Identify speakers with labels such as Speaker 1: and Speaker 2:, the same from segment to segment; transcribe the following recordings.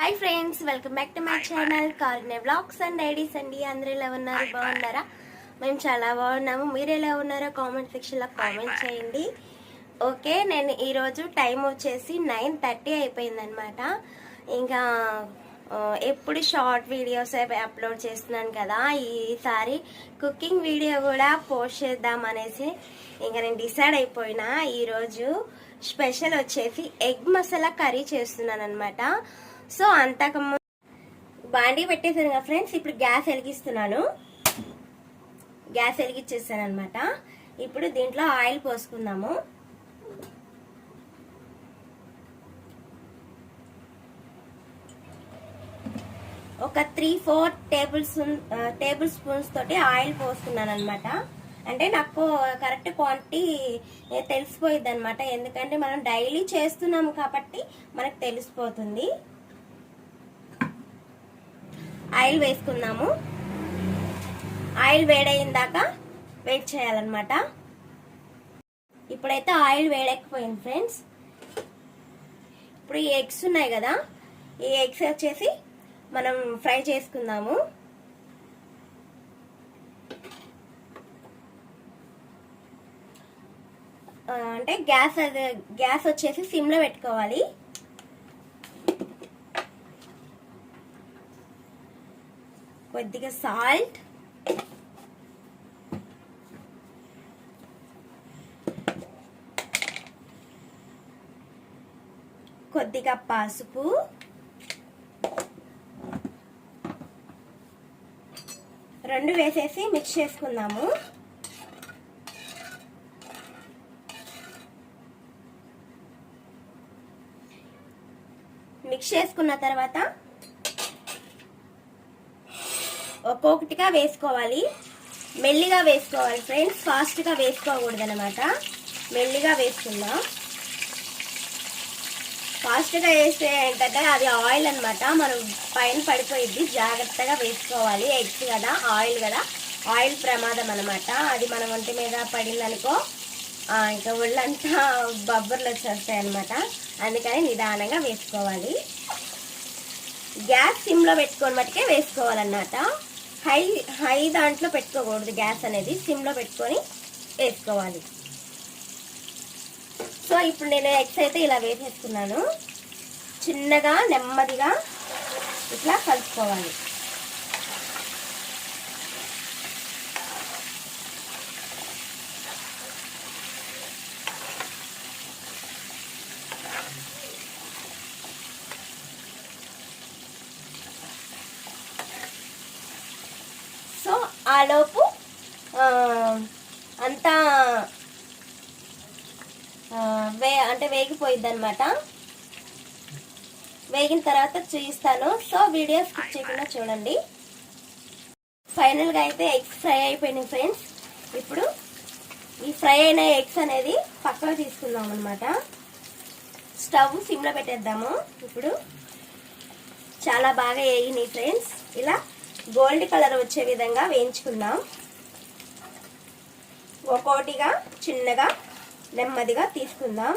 Speaker 1: Hi friends, welcome back to my channel Karunya vlogs and IDs అండి. అందరూ ఎలా ఉన్నారు? బాగున్నారా? మేము చాలా బాగున్నాము. మీరు ఎలా ఉన్నారో కామెంట్ సెక్షన్లో కామెంట్ చేయండి. ఓకే, నేను ఈరోజు టైం వచ్చేసి 9:30 అయిపోయిందనమాట. ఇంకా ఎప్పుడు షార్ట్ వీడియోస్ అప్లోడ్ చేస్తున్నాను కదా, ఈసారి కుకింగ్ వీడియో కూడా పోస్ట్ చేద్దాం అనేసి ఇంకా నేను డిసైడ్ అయిపోయినా. ఈరోజు స్పెషల్ వచ్చేసి ఎగ్ మసాలా కర్రీ చేస్తున్నాను అనమాట. సో అంతకుముందు బాండీ పెట్టేసాను కదా ఫ్రెండ్స్. ఇప్పుడు గ్యాస్ వెలిగిస్తున్నాను. గ్యాస్ వెలిగించేసాను అనమాట. ఇప్పుడు దీంట్లో ఆయిల్ పోసుకుందాము. ఒక 3-4 టేబుల్ స్పూన్స్ తోటి ఆయిల్ పోసుకున్నాను అనమాట. అంటే నాకు కరెక్ట్ క్వాంటిటీ తెలిసిపోయింది అనమాట. ఎందుకంటే మనం డైలీ చేస్తున్నాము కాబట్టి మనకు తెలిసిపోతుంది. ఆయిల్ వేసుకుందాము. ఆయిల్ వేడైన దాకా వెయిట్ చేయాలన్నమాట. ఇప్పుడైతే ఆయిల్ వేడెక్కిపోయింది ఫ్రెండ్స్. ఇప్పుడు ఈ ఎగ్స్ ఉన్నాయి కదా, ఈ ఎగ్స్ వచ్చేసి మనం ఫ్రై చేసుకుందాము. అంటే గ్యాస్ వచ్చేసి సిమ్లో పెట్టుకోవాలి. కొద్దిగా సాల్ట్, కొద్దిగా పసుపు, రెండు వేసేసి మిక్స్ చేసుకుందాము. మిక్స్ చేసుకున్న తర్వాత ఒక్కొక్కటిగా వేసుకోవాలి. మెల్లిగా వేసుకోవాలి ఫ్రెండ్స్, ఫాస్ట్గా వేసుకోకూడదు అనమాట. మెల్లిగా వేసుకుందాం. ఫాస్ట్గా వేస్తే ఏంటంటే అది ఆయిల్ అనమాట, మనం పైన పడిపోయిద్ది. జాగ్రత్తగా వేసుకోవాలి. ఎగ్స్ కదా, ఆయిల్ కదా, ఆయిల్ ప్రమాదం అనమాట. అది మన ఒంటి మీద పడిందనుకో ఇంకా ఒళ్ళంతా బబ్బర్లు వచ్చేస్తాయి అనమాట. అందుకని నిదానంగా వేసుకోవాలి. గ్యాస్ సిమ్లో పెట్టుకొని మట్టుకే వేసుకోవాలన్నమాట. హై దాంట్లో పెట్టుకోకూడదు. గ్యాస్ అనేది సిమ్లో పెట్టుకొని వేసుకోవాలి. సో ఇప్పుడు నేను ఎగ్స్ అయితే ఇలా వేసేసుకున్నాను. చిన్నగా నెమ్మదిగా ఇట్లా కలుపుకోవాలి. సో ఆలోపు అంతా అంటే వేగిపోయిద్ది అనమాట. వేగిన తర్వాత చూపిస్తాను. సో వీడియో స్కిప్ చేయకుండా చూడండి. ఫైనల్గా అయితే ఎగ్స్ ఫ్రై అయిపోయినాయి ఫ్రెండ్స్. ఇప్పుడు ఈ ఫ్రై అయిన ఎగ్స్ అనేది పక్కకు తీసుకుందాం అనమాట. స్టవ్ సిమ్లో పెట్టేద్దాము. ఇప్పుడు చాలా బాగా వేగినాయి ఫ్రెండ్స్. ఇలా గోల్డ్ కలర్ వచ్చే విధంగా వేయించుకుందాం. ఒక్కోటిగా చిన్నగా నెమ్మదిగా తీసుకుందాం.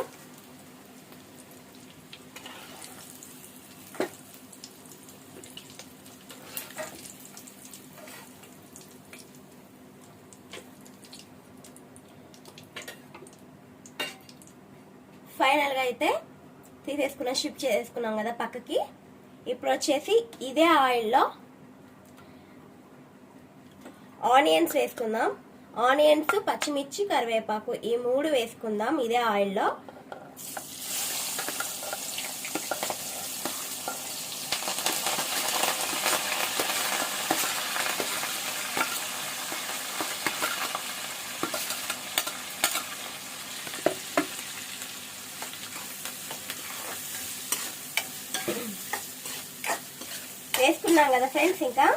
Speaker 1: ఫైనల్గా అయితే షిఫ్ట్ చేసుకున్నాం కదా పక్కకి. ఇప్పుడు వచ్చేసి ఇదే ఆయిల్లో ఆనియన్స్ వేసుకుందాం. ఆనియన్స్, పచ్చిమిర్చి, కరివేపాకు ఈ 3 వేసుకుందాం ఇదే ఆయిల్లో. వేసుకున్నాం కదా ఫ్రెండ్స్. ఇంకా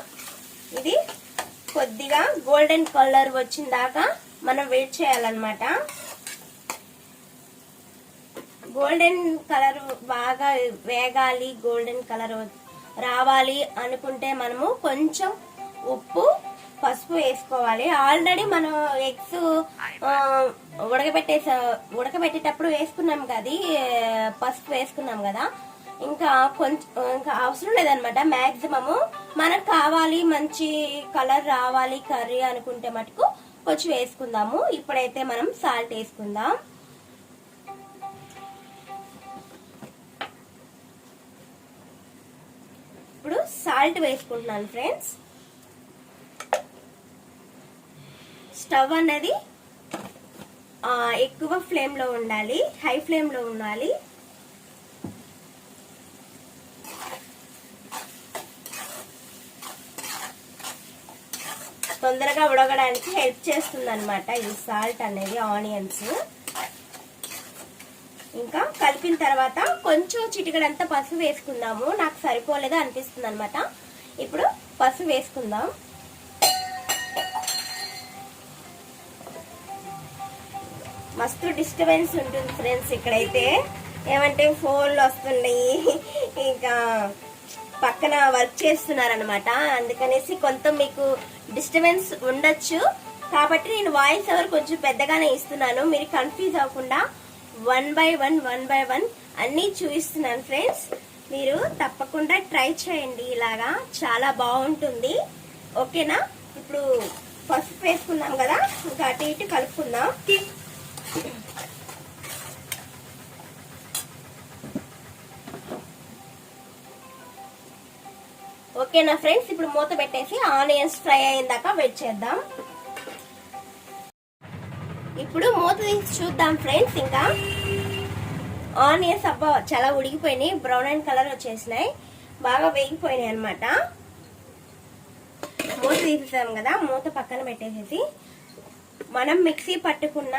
Speaker 1: ఇది కొద్దిగా గోల్డెన్ కలర్ వచ్చిన దాకా మనం వెయిట్ చేయాలన్నమాట. గోల్డెన్ కలర్ బాగా వేగాలి, గోల్డెన్ కలర్ రావాలి అనుకుంటే మనము కొంచెం ఉప్పు, పసుపు వేసుకోవాలి. ఆల్రెడీ మనం ఎగ్స్ ఉడకబెట్టేటప్పుడు వేసుకున్నాం కదా, పసుపు వేసుకున్నాం కదా. ఇంకా అవసరం లేదనమాట. మ్యాక్సిమము మనకు కావాలి మంచి కలర్ రావాలి కర్రీ అనుకుంటే మటుకు కొంచెం వేసుకుందాము. ఇప్పుడైతే మనం సాల్ట్ వేసుకుందాం. ఇప్పుడు సాల్ట్ వేసుకుంటున్నాను ఫ్రెండ్స్. స్టవ్ అనేది ఎక్కువ ఫ్లేమ్ లో ఉండాలి, హై ఫ్లేమ్ లో ఉండాలి. తొందరగా ఉడకడానికి హెల్ప్ చేస్తుంది అనమాట ఈ సాల్ట్ అనేది, ఆనియన్స్. ఇంకా కలిపిన తర్వాత కొంచెం చిటికడంతా పసుపు వేసుకుందాము. నాకు సరిపోలేదా అనిపిస్తుంది అనమాట. ఇప్పుడు పసుపు వేసుకుందాం. మస్తు డిస్టర్బెన్స్ ఉంటుంది ఫ్రెండ్స్ ఇక్కడైతే. ఏమంటే ఫోన్లు వస్తున్నాయి, ఇంకా పక్కన వర్క్ చేస్తున్నారనమాట. అందుకనేసి కొంత మీకు డిస్టర్బెన్స్ ఉండొచ్చు. కాబట్టి నేను వాయిస్ ఓవర్ కొంచెం పెద్దగానే ఇస్తున్నాను. మీరు కన్ఫ్యూజ్ అవ్వకుండా వన్ బై వన్ అన్నీ చూపిస్తున్నాను ఫ్రెండ్స్. మీరు తప్పకుండా ట్రై చేయండి, ఇలాగా చాలా బాగుంటుంది. ఓకేనా? ఇప్పుడు పసుపు వేసుకున్నాం కదా, ఇంకా అటు ఇటు కలుపుకుందాం. ఓకేనా ఫ్రెండ్స్? ఇప్పుడు మూత పెట్టేసి ఆనియన్స్ ఫ్రై అయ్యేదాకా వెయిట్ చేద్దాం. ఇప్పుడు మూత తీసి చూద్దాం ఫ్రెండ్స్. ఇంకా ఆనియన్స్ చాలా ఉడికిపోయినాయి, బ్రౌన్ అండ్ కలర్ వచ్చేసినాయి, బాగా వేగిపోయినాయి అనమాట. మూత తీసేసాం కదా, మూత పక్కన పెట్టేసేసి మనం మిక్సీ పట్టుకున్న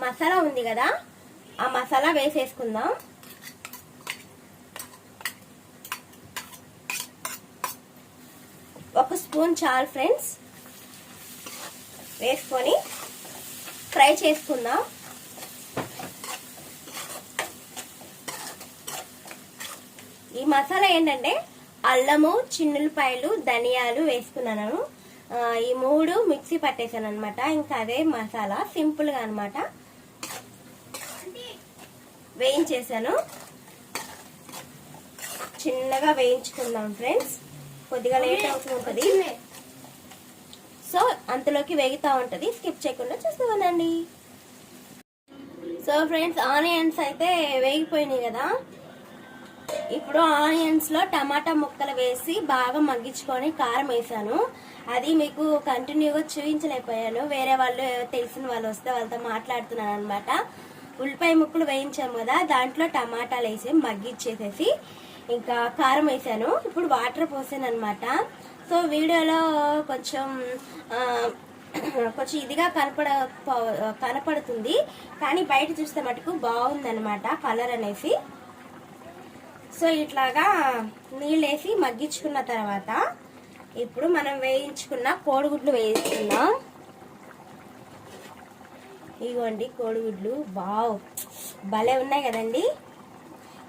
Speaker 1: మసాలా ఉంది కదా, ఆ మసాలా వేసేసుకుందాం. ఒక స్పూన్ చాలు ఫ్రెండ్స్. వేసుకొని ఫ్రై చేసుకుందాం. ఈ మసాలా ఏంటంటే అల్లము, చిన్నులపాయలు, ధనియాలు వేసుకున్నాను. ఈ 3 మిక్సీ పట్టేసాను అనమాట. ఇంకా అదే మసాలా సింపుల్ గా అనమాట వేయించేసాను. చిన్నగా వేయించుకుందాం ఫ్రెండ్స్. కొద్దిగా లేట్ అవుతుంటది, సో అంతలోకి వేగుతా ఉంటది. స్కిప్ చేయకుండా చూస్తూ ఉండండి. సో ఫ్రెండ్స్, ఆనియన్స్ అయితే వేగిపోయినాయి కదా. ఇప్పుడు ఆనియన్స్ లో టమాటా ముక్కలు వేసి బాగా మగ్గించుకొని కారం వేసాను. అది మీకు కంటిన్యూగా చూపించలేకపోయాను. వేరే వాళ్ళు తెలిసిన వాళ్ళు వస్తే వాళ్ళతో మాట్లాడుతున్నాను అనమాట. ఉల్లిపాయ ముక్కలు వేయించాము కదా, దాంట్లో టమాటాలు వేసి మగ్గిచ్చేసేసి ఇంకా కారం వేసాను. ఇప్పుడు వాటర్ పోసాను అనమాట. సో వీడియోలో కొంచెం ఇదిగా కనపడుతుంది, కానీ బయట చూస్తే మటుకు బాగుందనమాట కలర్ అనేసి. సో ఇట్లాగా నీళ్ళేసి మగ్గించుకున్న తర్వాత ఇప్పుడు మనం వేయించుకున్న కోడిగుడ్లు వేసుకుందాం. ఇగోండి కోడిగుడ్లు, బావ్ భలే ఉన్నాయి కదండి.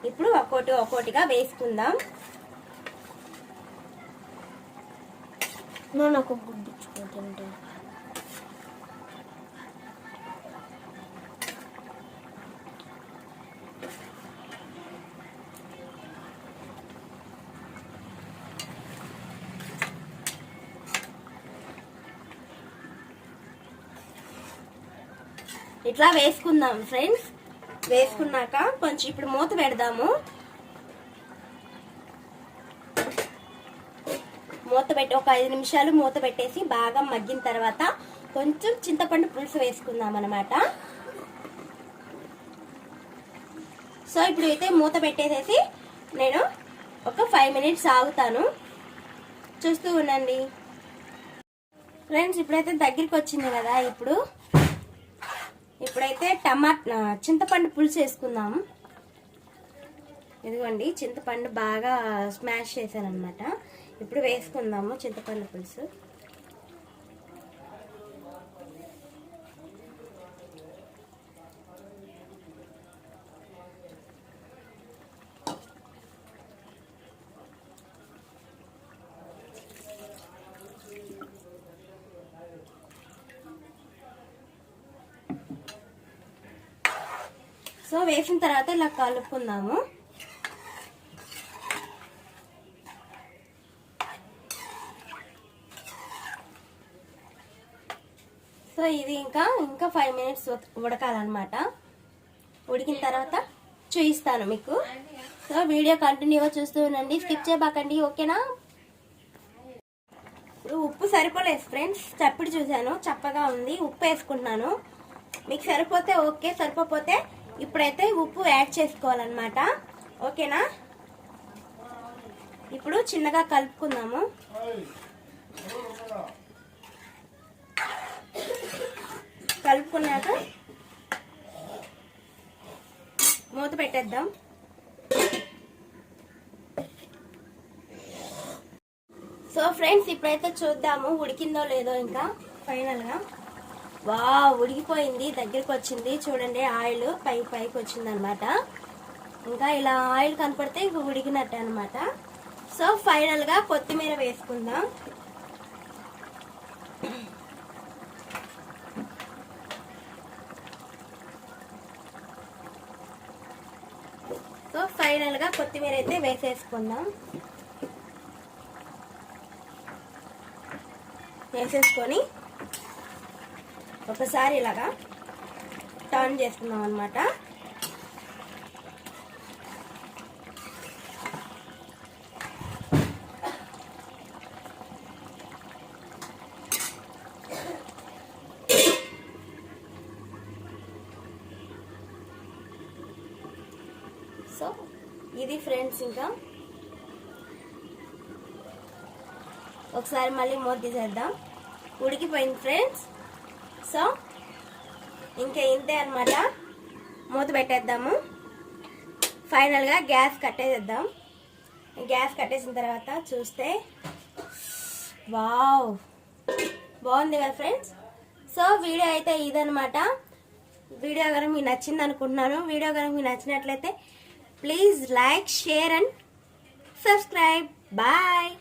Speaker 1: ఇప్పుడు ఒక్కోటిగా వేసుకుందాం.
Speaker 2: నాకు గుడ్డించుకుంటుంటే
Speaker 1: ఇట్లా వేసుకుందాం ఫ్రెండ్స్. వేసుకున్నాక కొంచెం ఇప్పుడు మూత పెడదాము. మూత పెట్టి ఒక 5 నిమిషాలు మూత పెట్టేసి బాగా మగ్గిన తర్వాత కొంచెం చింతపండు పులుసు వేసుకుందాం అనమాట. సో ఇప్పుడు అయితే మూత పెట్టేసేసి నేను ఒక 5 మినిట్స్ ఆగుతాను. చూస్తూ ఉండండి ఫ్రెండ్స్. ఇప్పుడైతే దగ్గరికి వచ్చింది కదా. ఇప్పుడైతే చింతపండు పులుసు వేసుకుందాము. ఇదిగోండి చింతపండు బాగా స్మాష్ చేశాను అనమాట. ఇప్పుడు వేసుకుందాము చింతపండు పులుసు. సో వేసిన తర్వాత ఇలా కలుపుకుందాము. ఇది ఇంకా 5 మినిట్స్ ఉడకాలన్నమాట. ఉడికిన తర్వాత చూపిస్తాను మీకు. సో వీడియో కంటిన్యూగా చూస్తూ ఉండండి, స్కిప్ చేయబాకండి, ఓకేనా. ఇప్పుడు ఉప్పు సరిపోలేదు ఫ్రెండ్స్, చప్పిడి చూశాను చప్పగా ఉంది, ఉప్పు వేసుకుంటున్నాను. మీకు సరిపోతే ఓకే, సరిపోతే ఇప్పుడైతే ఉప్పు యాడ్ చేసుకోవాలన్నమాట, ఓకేనా. ఇప్పుడు చిన్నగా కలుపుకుందాము. కలుపుకున్నాక మూత పెట్టేద్దాం. సో ఫ్రెండ్స్ ఇప్పుడైతే చూద్దాము ఉడికిందో లేదో. ఇంకా ఫైనల్గా ఉడికిపోయింది, దగ్గరికి వచ్చింది చూడండి. ఆయిల్ పైకి వచ్చింది అనమాట. ఇంకా ఇలా ఆయిల్ కనపడితే ఇంక ఉడికినట్టే అనమాట. సో ఫైనల్గా కొత్తిమీర వేసుకుందాం. సో ఫైనల్గా కొత్తిమీర అయితే వేసేసుకుందాం. వేసేసుకొని ఒకసారి ఇలాగా టర్న్ చేసుకుందాం అన్నమాట. సో ఇది ఫ్రెండ్స్, ఇంకా ఒకసారి మళ్ళీ మూత తీసేద్దాం. ఉడికిపోయింది ఫ్రెండ్స్. సో ఇంకా ఇంతే అనమాట, మూత పెట్టేద్దాము. ఫైనల్గా గ్యాస్ కట్టేసేద్దాం. గ్యాస్ కట్టేసిన తర్వాత చూస్తే బాగుంది కదా ఫ్రెండ్స్. సో వీడియో అయితే ఇదనమాట. వీడియో కనుక మీకు నచ్చింది అనుకుంటున్నాను. వీడియో కనుక మీకు నచ్చినట్లయితే please like, share and subscribe. Bye.